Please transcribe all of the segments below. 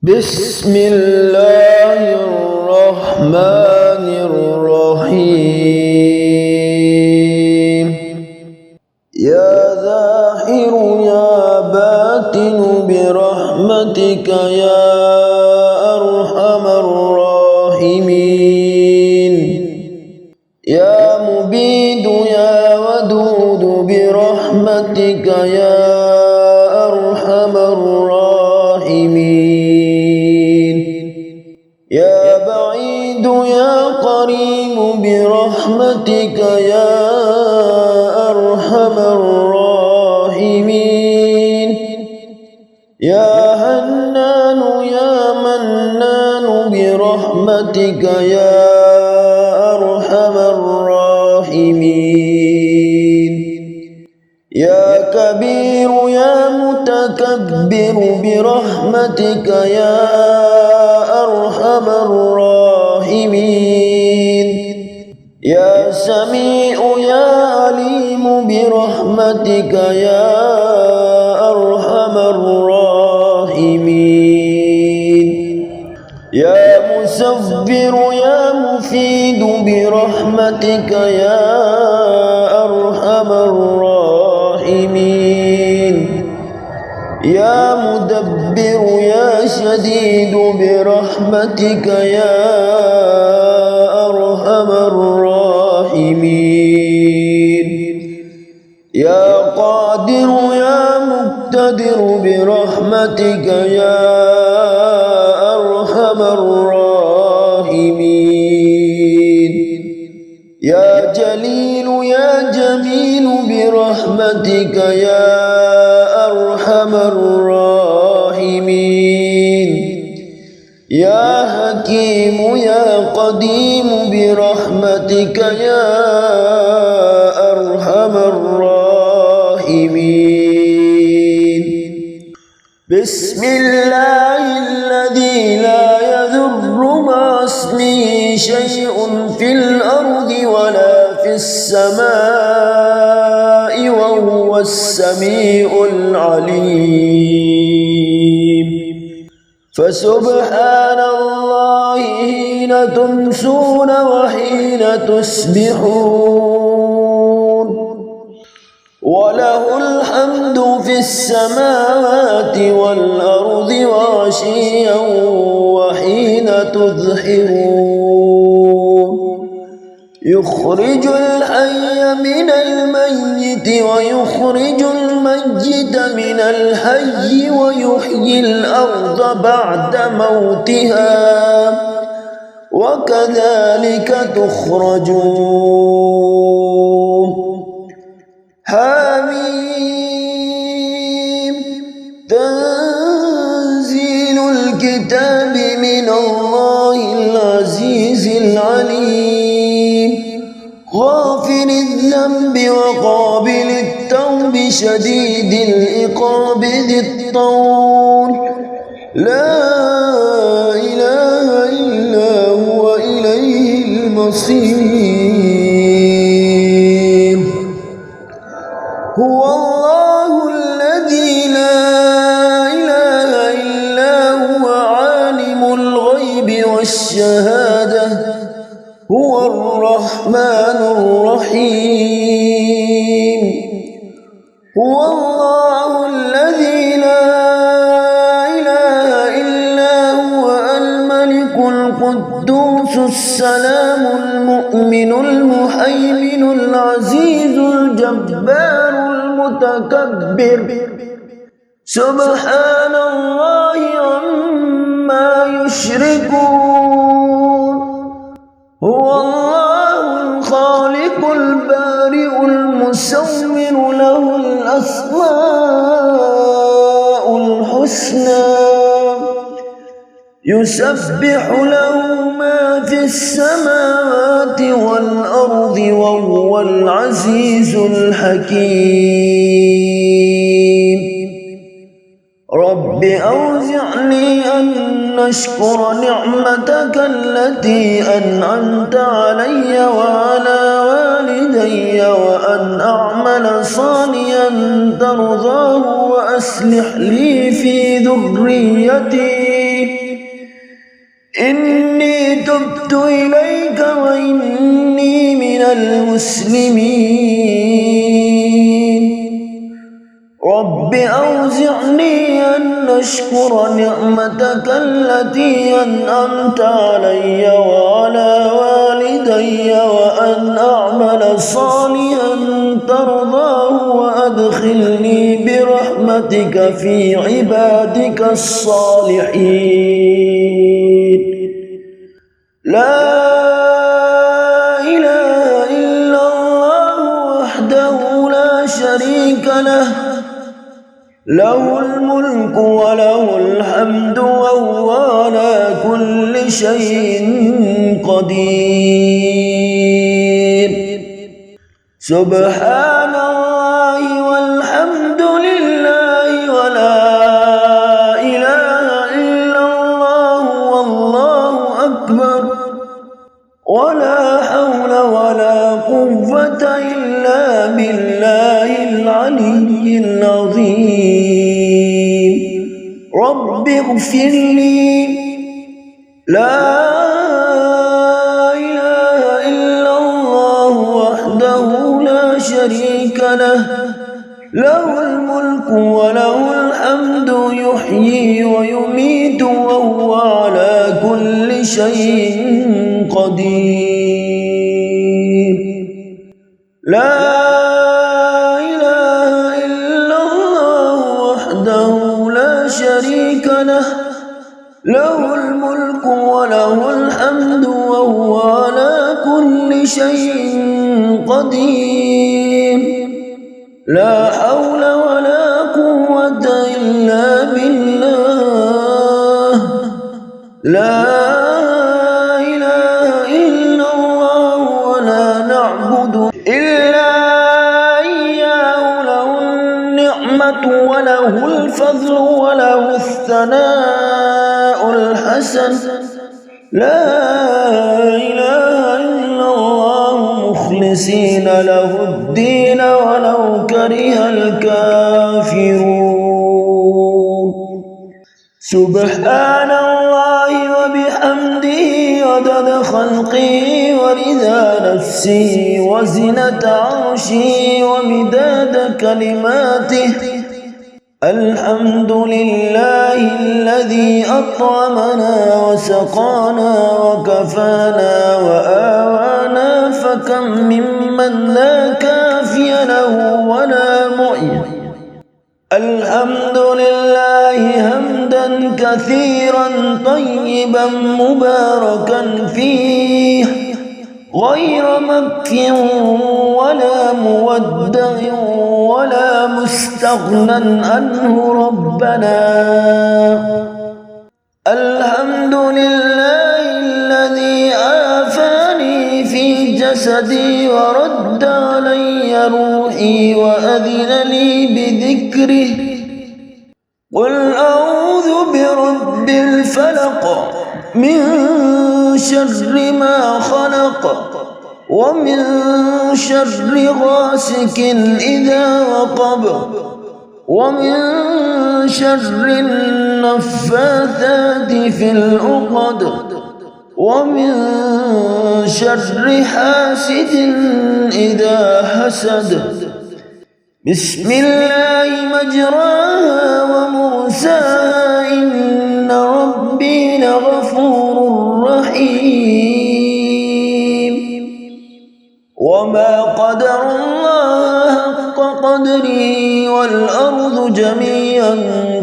بسم الله الرحمن الرحيم. يا ظاهر يا باطن برحمتك يا أرحم الراحمين. يا مبيد يا ودود برحمتك يا أرحم الراحمين. يا بعيد يا قريب برحمتك يا أرحم الراحمين. يا حنان يا منان برحمتك يا أرحم الراحمين. يا كبير يا متكبر برحمتك يا أرحم الراحمين. يا سميع يا عليم برحمتك يا أرحم الراحمين. يا مصبر يا مفيد برحمتك يا أرحم الراحمين. يا مدبر يا شديد برحمتك يا أرحم الراحمين. يا قادر يا مقتدر برحمتك يا أرحم الراحمين. يا جليل يا جميل برحمتك يا أرحم الراحمين. يا حكيم يا قديم برحمتك يا أرحم الراحمين. بسم الله الذي لا يضر مع اسمه شيء في الأرض ولا في السماء وهو السميع العليم. فسبحان الله حين تمسون وحين تصبحون وله الحمد في السماوات والأرض وعشيا وحين تظهرون. يخرج الحي من الميت ويخرج الميت من الحي ويحيي الأرض بعد موتها وكذلك تخرجون. حميم. تنزيل الكتاب من الله العزيز العليم. غافر الذنب وقابل التوب شديد العقاب ذي الطول. لا إله إلا هو إليه المصير. هو الله الذي لا إله إلا هو عالم الغيب والشهادة. هو الرحمن الرحيم. هو الله الذي لا إله إلا هو الملك القدوس السلام المؤمن المهيمن العزيز الجبار المتكبر. سبحان الله عما يشركون. هو الله الخالق البارئ المصور له الأسماء الحسنى. يسبح له ما في السماوات والأرض وهو العزيز الحكيم. رب أوزعني أن أشكر نعمتك التي أنعمت علي وعلى والدي وأن أعمل صالحا ترضاه وأصلح لي في ذريتي إني تبت إليك وإني من المسلمين رب أوزعني أن أشكر نعمتك التي أنعمت علي وعلى والدي وأن أعمل صالحا ترضاه وأدخلني برحمتك في عبادك الصالحين لا إله إلا الله وحده لا شريك له له الملك وله الحمد وهو على كل شيء قدير سبحان الله والحمد لله ولا إله إلا الله والله أكبر ولا حول ولا قوة إلا بالله العلي العظيم رب اغفر لي لا إله إلا الله وحده لا شريك له له الملك وله الحمد يحيي ويميت وهو على كل شيء قدير لا إله إلا الله وحده لا شريك له له الملك وله الحمد وهو على كل شيء قدير لا حول ولا قوة إلا بالله لا إله إلا الله ولا نعبد إلا إياه له النعمة وله الفضل وله الثناء الحسن لا إله إلا الله مخلصين له الدين ولو كره الكافرون سبحان الله وبحمده عدد خلقه ورضا نفسه وزنة عرشه ومداد كلماته الحمد لله الذي أطعمنا وسقانا وكفانا وآوانا فكم ممن لا كافي له ولا معين الحمد لله حمدا كثيرا طيبا مباركا فيه غير مكي ولا مودع ولا مستغنى عنه ربنا الحمد لله الذي عافاني في جسدي ورد علي روحي وأذن لي بذكره قل أعوذ برب الفلق من شر ما خلق ومن شر غاسق إذا وقب ومن شر النفاثات في العقد ومن شر حاسد إذا حسد بسم الله مجراها ومرساها إن ربي لغفور رحيم وما قدر الله حق قدره والأرض جميعا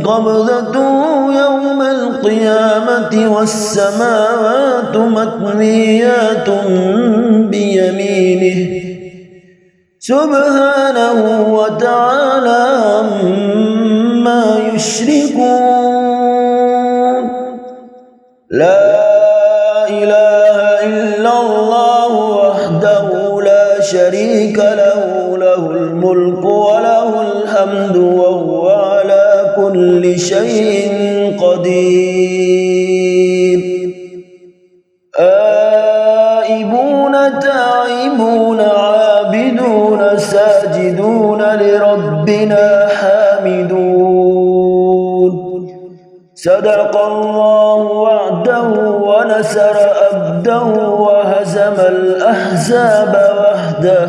قبضته يوم القيامة والسماوات مطويات بيمينه سبحانه وتعالى عما يشركون لا إله إلا الله وحده لا شريك له له الملك وله الحمد وهو على كل شيء قدير آئبون تائبون عابدون ساجدون لربنا حامدون صدق الله وعده ونصر عبده وهزم الأحزاب وحده.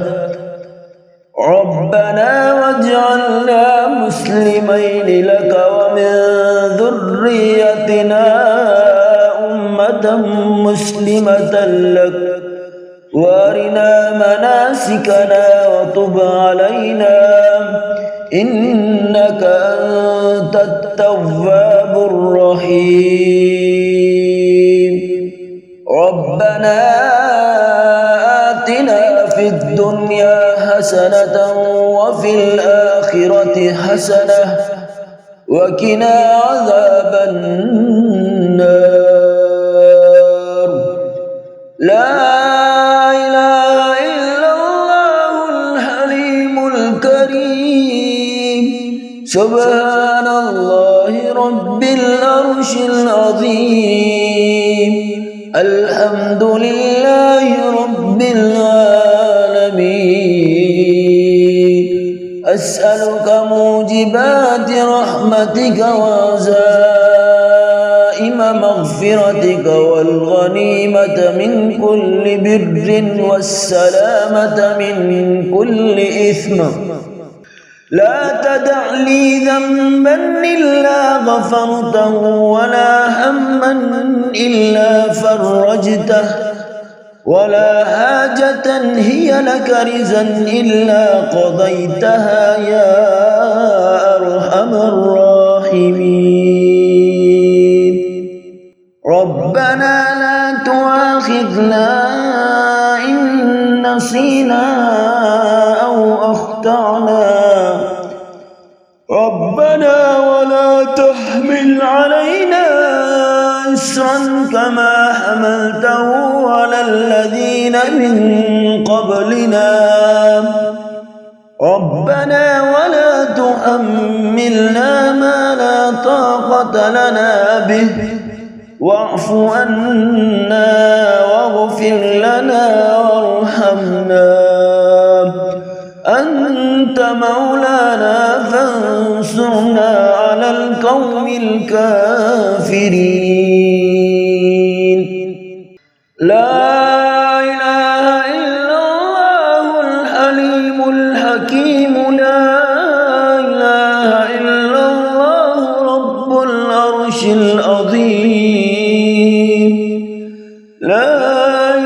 ربنا واجعلنا مسلمين لك ومن ذريتنا أمة مسلمة لك وارنا مناسكنا وتب علينا إنك أنت التواب الرحيم. ربنا آتنا في الدنيا حسنة وفي الآخرة حسنة وقنا عذاب النار. لا إله إلا الله الحليم الكريم. سبحان الله رب العرش العظيم. الحمد لله رب العالمين. أسألك موجبات رحمتك وعزائم مغفرتك والغنيمة من كل بر والسلامة من كل إثم. لا تدع لي ذنبا إلا غفرته ولا هما إلا فرجته ولا حاجة هي لك رزا إلا قضيتها يا أرحم الراحمين. ربنا لا تؤاخذنا إن نسينا أو أخطأنا. ربنا ولا تحمل علينا إصرا كما حملته على الذين من قبلنا. ربنا ولا تحملنا ما لا طاقة لنا به واعف عنا واغفر لنا وارحمنا. أنت مولانا فانصرنا على القوم الكافرين. لا إله إلا الله الحليم الحكيم. لا إله إلا الله رب العرش العظيم. لا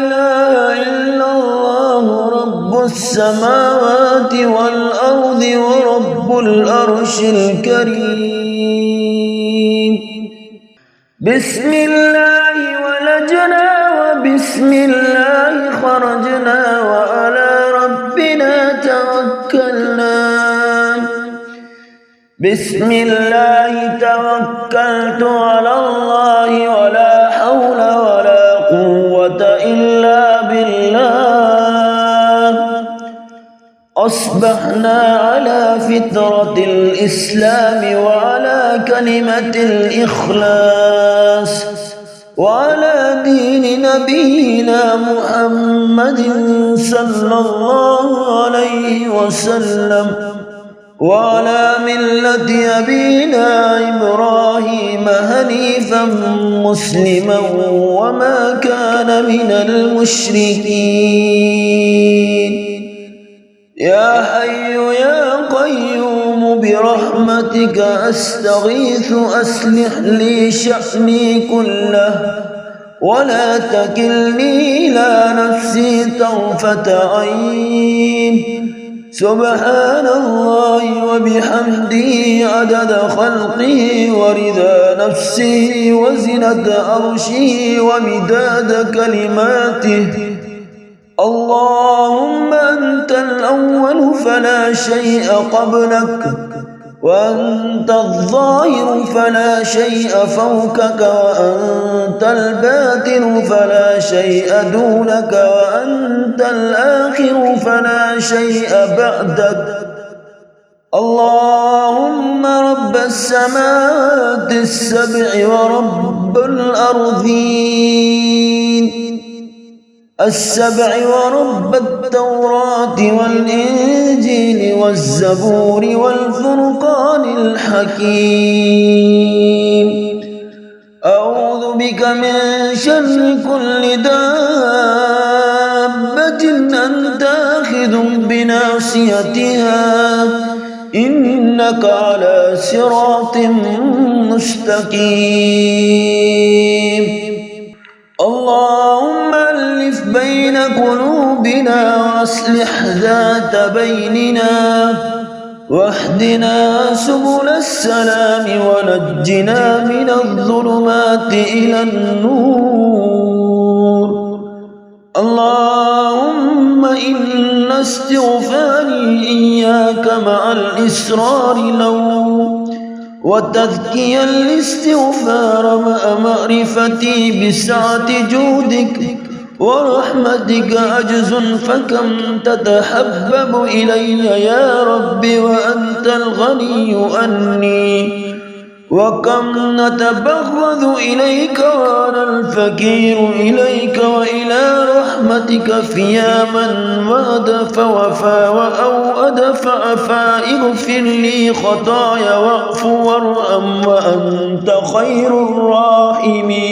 إله إلا الله رب السماوات والأرض ورب العرش الكريم. بسم الله ولجنا وبسم الله خرجنا وعلى ربنا توكلنا. بسم الله توكلت على الله ولا حول ولا قوة إلا بالله. أصبحنا على فطرة الإسلام وعلى كلمة الإخلاص وعلى دين نبينا محمد صلى الله عليه وسلم وعلى ملة أبينا إبراهيم حنيفا مسلما وما كان من المشركين. يا حي يا قيوم برحمتك أستغيث أصلح لي شأني كله ولا تكلني إلى نفسي طرفة عين. سبحان الله وبحمده عدد خلقه ورضا نفسه وزنة عرشه ومداد كلماته. اللهم أنت الأول فلا شيء قبلك وأنت الظاهر فلا شيء فوقك وأنت الباطن فلا شيء دونك وأنت الآخر فلا شيء بعدك. اللهم رب السماوات السبع ورب الأرضين السبع ورب التوراة والإنجيل والزبور والفرقان الحكيم. أعوذ بك من شر كل دابة أنت آخذ بناصيتها إنك على صراط مستقيم. اللهم ألف بين قلوبنا وأصلح ذات بيننا واهدنا سبل السلام ونجنا من الظلمات إلى النور. اللهم إن استغفاري إياك مع الإصرار لو وتذكي الاستغفار مع معرفتي بسعة جودك ورحمتك عجز فكم تتحبب إلي يا رب وأنت الغني عني وكم نتبغض إليك وأنا الفقير إليك وإلى رحمتك فيا من وأدف وفا وأوأد فأفا اغفر لي خطايا واعف وارحم وأنت خير الراحمين.